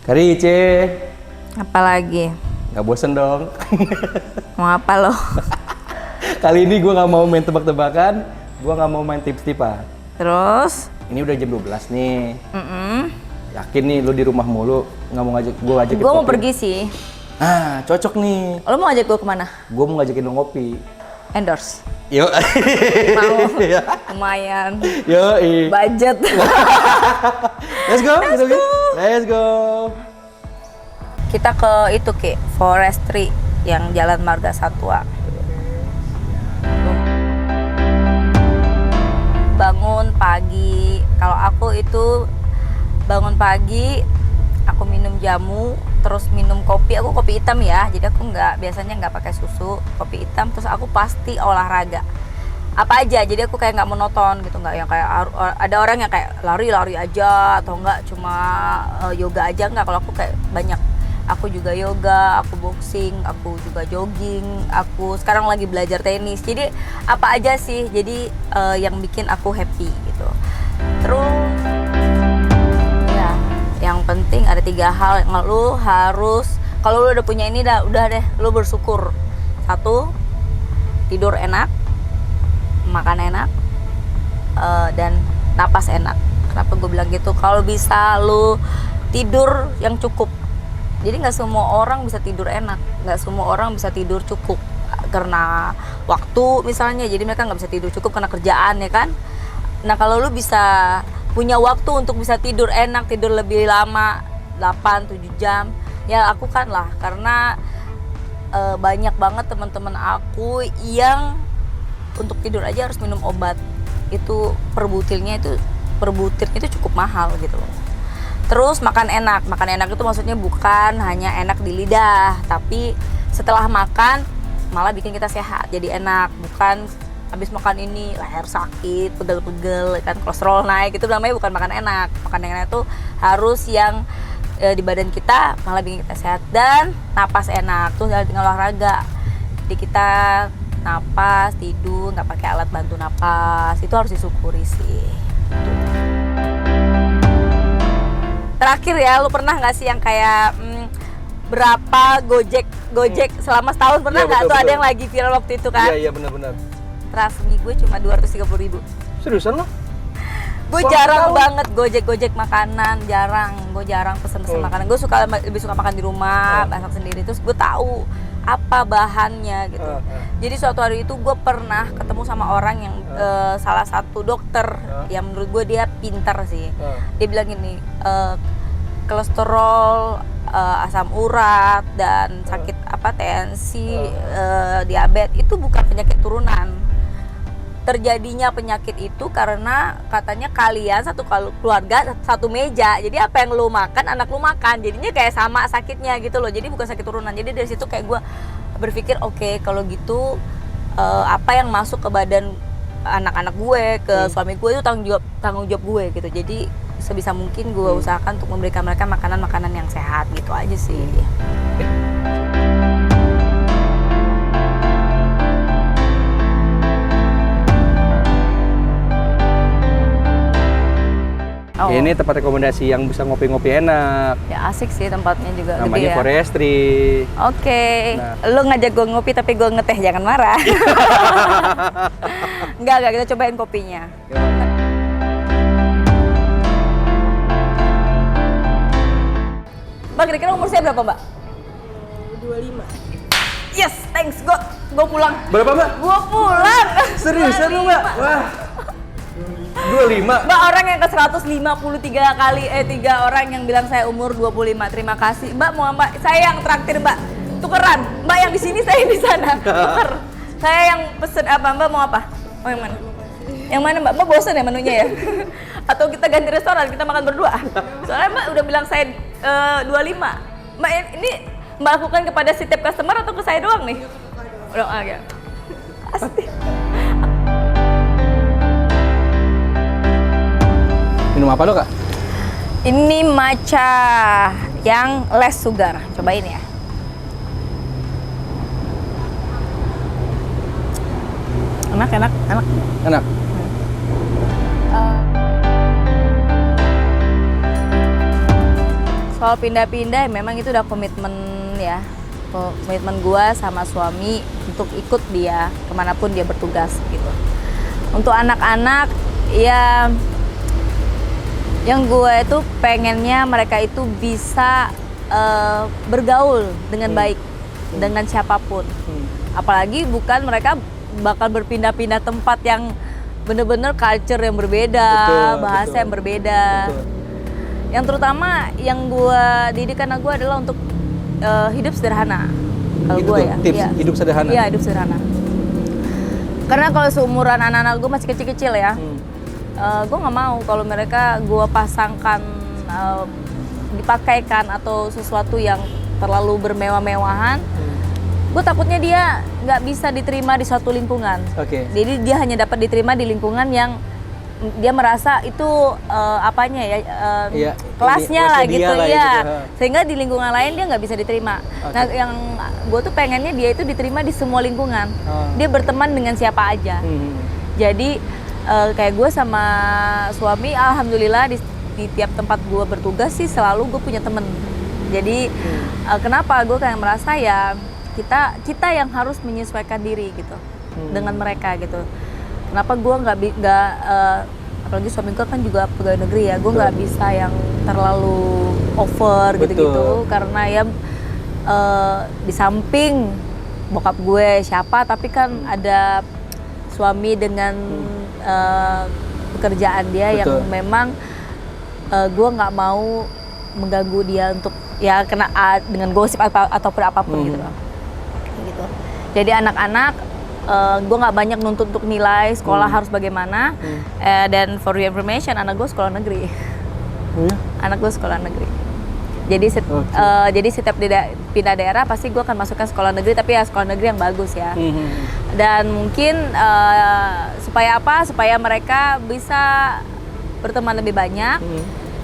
Karice. Apa lagi? Nggak bosen dong. Mau apa lo? Kali ini gue nggak mau main tebak-tebakan, gue nggak mau main tips-tipan. Terus? Ini udah jam 12 nih. Yakin nih lu di rumah mulu, nggak mau ngajak gue ngajakin Gue mau kopi? pergi sih. Ah, cocok nih. Lo mau ngajak gue kemana? Gue mau ngajakin lu ngopi. Endorse. Yuk. Mau. Lumayan. Yoi. Budget. Let's go. Let's go. Kita ke itu Ki, Forestry yang Jalan Marga Satwa. Bangun pagi. Kalau aku itu bangun pagi, aku minum jamu, terus minum kopi. Aku kopi hitam ya, jadi aku biasanya nggak pakai susu, kopi hitam. Terus aku pasti olahraga. Apa aja, jadi aku kayak nggak monoton gitu, nggak yang kayak ada orang yang kayak lari aja atau nggak cuma yoga aja, nggak. Kalau aku kayak banyak. Aku juga yoga, aku boxing, aku juga jogging, aku sekarang lagi belajar tenis. Jadi apa aja sih, jadi yang bikin aku happy gitu. Terus ya, yang penting ada 3 hal yang lu harus, kalau lu udah punya ini udah deh, lu bersyukur. 1, tidur enak, makan enak, dan napas enak. Kenapa gue bilang gitu? Kalau bisa lu tidur yang cukup. Jadi nggak semua orang bisa tidur enak, nggak semua orang bisa tidur cukup karena waktu misalnya. Jadi mereka nggak bisa tidur cukup karena kerjaan ya kan. Nah kalau lu bisa punya waktu untuk bisa tidur enak, tidur lebih lama 8-7 jam, ya lakukan lah. Karena banyak banget teman-teman aku yang untuk tidur aja harus minum obat. Itu per butirnya itu cukup mahal gitu loh. Terus makan enak itu maksudnya bukan hanya enak di lidah, tapi setelah makan malah bikin kita sehat, jadi enak. Bukan habis makan ini leher sakit, pegel-pegel kan, kolesterol naik, itu namanya bukan makan enak. Makan yang enak itu harus yang di badan kita malah bikin kita sehat. Dan napas enak tuh tinggal olahraga, jadi kita napas, tidur nggak pakai alat bantu napas, itu harus disyukuri sih. Terakhir ya, lu pernah nggak sih yang kayak berapa gojek selama setahun, pernah nggak? Betul, tuh betul. Ada yang lagi viral waktu itu kan? Iya benar-benar. Transmi gue cuma 230.000. Seriusan lo? Gue jarang banget gojek makanan, gue jarang pesen makanan. Gue lebih suka makan di rumah, masak sendiri. Terus gue tahu apa bahannya gitu. Jadi suatu hari itu gue pernah ketemu sama orang yang salah satu dokter yang menurut gue dia pintar sih. Dia bilang gini, kolesterol, asam urat dan sakit tensi, diabetes itu bukan penyakit turunan. Terjadinya penyakit itu karena katanya kalian satu keluarga satu meja. Jadi apa yang lu makan, anak lu makan. Jadinya kayak sama sakitnya gitu loh. Jadi bukan sakit turunan. Jadi dari situ kayak gue berpikir, oke, kalau gitu apa yang masuk ke badan anak-anak gue, ke suami gue itu tanggung jawab gue gitu. Jadi sebisa mungkin gue usahakan untuk memberikan mereka makanan-makanan yang sehat gitu aja sih. Oh. Ini tempat rekomendasi yang bisa ngopi-ngopi enak. Ya asik sih tempatnya juga. Namanya gede ya. Forestry. Oke. Nah. Lu ngajak gue ngopi tapi gue ngeteh, jangan marah. Enggak, kita cobain kopinya. Mbak, kira-kira umur saya berapa, Mbak? 25. Yes, thanks. Gue pulang. Berapa, Mbak? Gue pulang. Seriusan lu, Mbak? Wah. 25. Mbak, orang yang ke 153 kali 3 orang yang bilang saya umur 25. Terima kasih. Mbak mau Mbak, saya yang traktir, Mbak. Tukeran. Mbak yang di sini, saya di sana. Tuker. Saya yang pesen apa? Mbak mau apa? Oh, yang mana? Yang mana, Mbak? Mbak bosan ya menunya ya? Atau kita ganti restoran, kita makan berdua? Soalnya Mbak udah bilang saya 25. Mbak, ini Mbak lakukan kepada setiap customer atau ke saya doang nih? Udah agak. Pasti. Minum apa lo, Kak? Ini matcha yang less sugar. Cobain ya. Enak. Enak. soal pindah-pindah memang itu udah komitmen ya, komitmen gua sama suami untuk ikut dia kemanapun dia bertugas gitu. Untuk anak-anak ya, yang gue itu pengennya mereka itu bisa bergaul dengan baik dengan siapapun. Apalagi bukan mereka bakal berpindah-pindah tempat yang bener-bener culture yang berbeda, bahasa yang berbeda. Betul. Yang terutama yang gue didik anak gue adalah untuk hidup sederhana. Kalau Itu gue tuh, ya, tips iya. hidup sederhana. Iya, hidup sederhana. Karena kalau seumuran anak-anak gue masih kecil-kecil ya, gue nggak mau kalau mereka gue pasangkan dipakaikan atau sesuatu yang terlalu bermewah-mewahan. Gue takutnya dia nggak bisa diterima di suatu lingkungan. Oke. Jadi dia hanya dapat diterima di lingkungan yang dia merasa itu apanya ya, Iya, kelasnya ini, lah kelasnya gitu dia lah ya. gitu. Sehingga di lingkungan lain dia nggak bisa diterima. Oke. Nah, yang gue tuh pengennya dia itu diterima di semua lingkungan. Dia berteman dengan siapa aja. Jadi kayak gue sama suami, alhamdulillah di tiap tempat gue bertugas sih selalu gue punya temen. Jadi kenapa gue kayak merasa ya kita yang harus menyesuaikan diri gitu dengan mereka gitu. Kenapa gue nggak apalagi suami gue kan juga pegawai negeri ya, gue nggak bisa yang terlalu over gitu-gitu karena ya di samping bokap gue siapa, tapi kan ada suami dengan pekerjaan dia yang memang gue nggak mau mengganggu dia untuk ya kena dengan gosip ataupun apapun gitu. Jadi anak-anak gue nggak banyak nuntut untuk nilai sekolah harus bagaimana. Dan for your information, anak gue sekolah negeri. Anak gue sekolah negeri. Jadi setiap pindah daerah pasti gue akan masukkan sekolah negeri, tapi ya sekolah negeri yang bagus ya. Dan mungkin supaya apa? Supaya mereka bisa berteman lebih banyak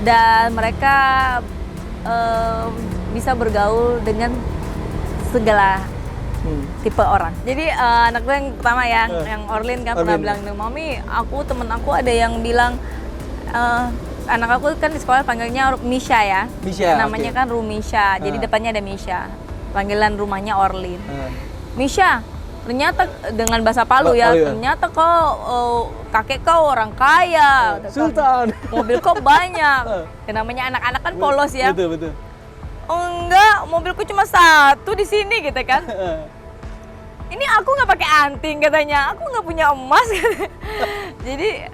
dan mereka bisa bergaul dengan segala tipe orang. Jadi anak gue yang pertama ya, yang Orlin kan pernah bilang, Mami, temen aku ada yang bilang anak aku kan di sekolah panggilnya Misha ya. Namanya kan Rumisha. Jadi depannya ada Misha. Panggilan rumahnya Orlin. Misha, ternyata dengan bahasa Palu ya, ternyata kau kakek kau orang kaya. Sultan. Mobil kau banyak. Namanya anak-anak kan polos ya. Betul. Oh enggak, mobilku cuma satu di sini gitu kan. Ini aku nggak pakai anting katanya, aku nggak punya emas. Jadi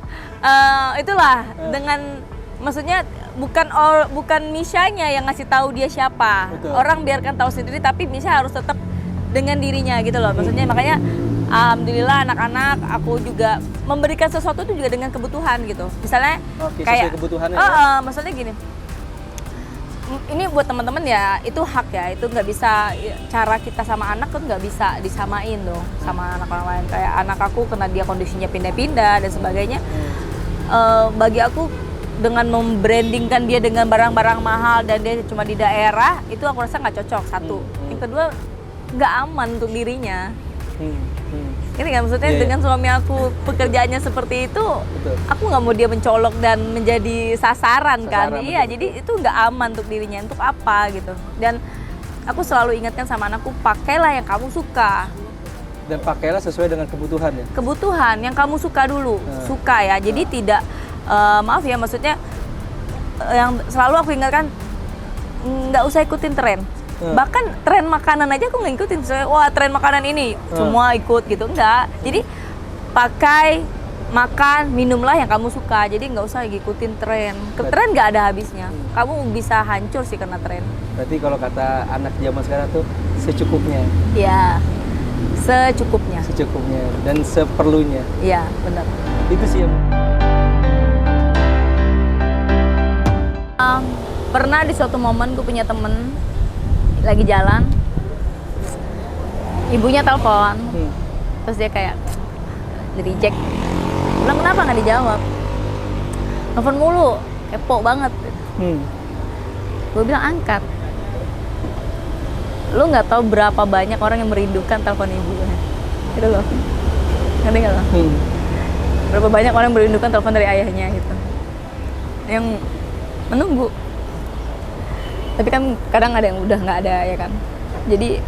itulah dengan maksudnya bukan Mishanya yang ngasih tahu dia siapa. Orang biarkan tahu sendiri, tapi Misha harus tetap dengan dirinya gitu loh. Maksudnya makanya alhamdulillah anak-anak aku juga memberikan sesuatu itu juga dengan kebutuhan gitu. Misalnya kayak kebutuhannya. Maksudnya gini. Ini buat teman-teman ya, itu hak ya, itu nggak bisa, cara kita sama anak kan nggak bisa disamain dong sama anak orang lain. Kayak anak aku karena dia kondisinya pindah-pindah dan sebagainya, bagi aku dengan membrandingkan dia dengan barang-barang mahal dan dia cuma di daerah, itu aku rasa nggak cocok, satu. Yang kedua, nggak aman untuk dirinya. Ini kan maksudnya dengan suami aku pekerjaannya seperti itu, aku nggak mau dia mencolok dan menjadi sasaran kan. Iya, jadi itu nggak aman untuk dirinya. Untuk apa gitu. Dan aku selalu ingatkan sama anakku, pakailah yang kamu suka. Dan pakailah sesuai dengan kebutuhan ya. Kebutuhan yang kamu suka dulu, suka ya. Jadi tidak maaf ya, maksudnya yang selalu aku ingatkan, nggak usah ikutin tren. Bahkan tren makanan aja aku nggak ikutin. Wah, tren makanan ini semua ikut gitu, enggak. Jadi pakai, makan, minumlah yang kamu suka. Jadi nggak usah ngikutin tren. Tren nggak ada habisnya. Kamu bisa hancur sih karena tren. Berarti kalau kata anak zaman sekarang tuh secukupnya. Ya, secukupnya. Secukupnya dan seperlunya. Iya, benar. Itu sih yang pernah di suatu momen gue punya temen lagi jalan, ibunya telepon, terus dia kayak di-reject, bilang kenapa nggak dijawab, telepon mulu, kepo banget. Gue bilang angkat, lu nggak tahu berapa banyak orang yang merindukan telepon ibunya, gitu loh, ngerti nggak lo? Berapa banyak orang yang merindukan telepon dari ayahnya gitu, yang menunggu. Tapi kan kadang ada yang udah nggak ada ya kan. Jadi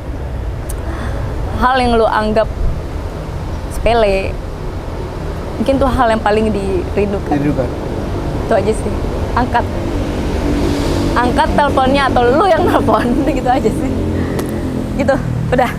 hal yang lu anggap sepele mungkin tuh hal yang paling dirindukan. Itu aja sih. Angkat teleponnya atau lu yang telepon gitu aja sih. Gitu, udah.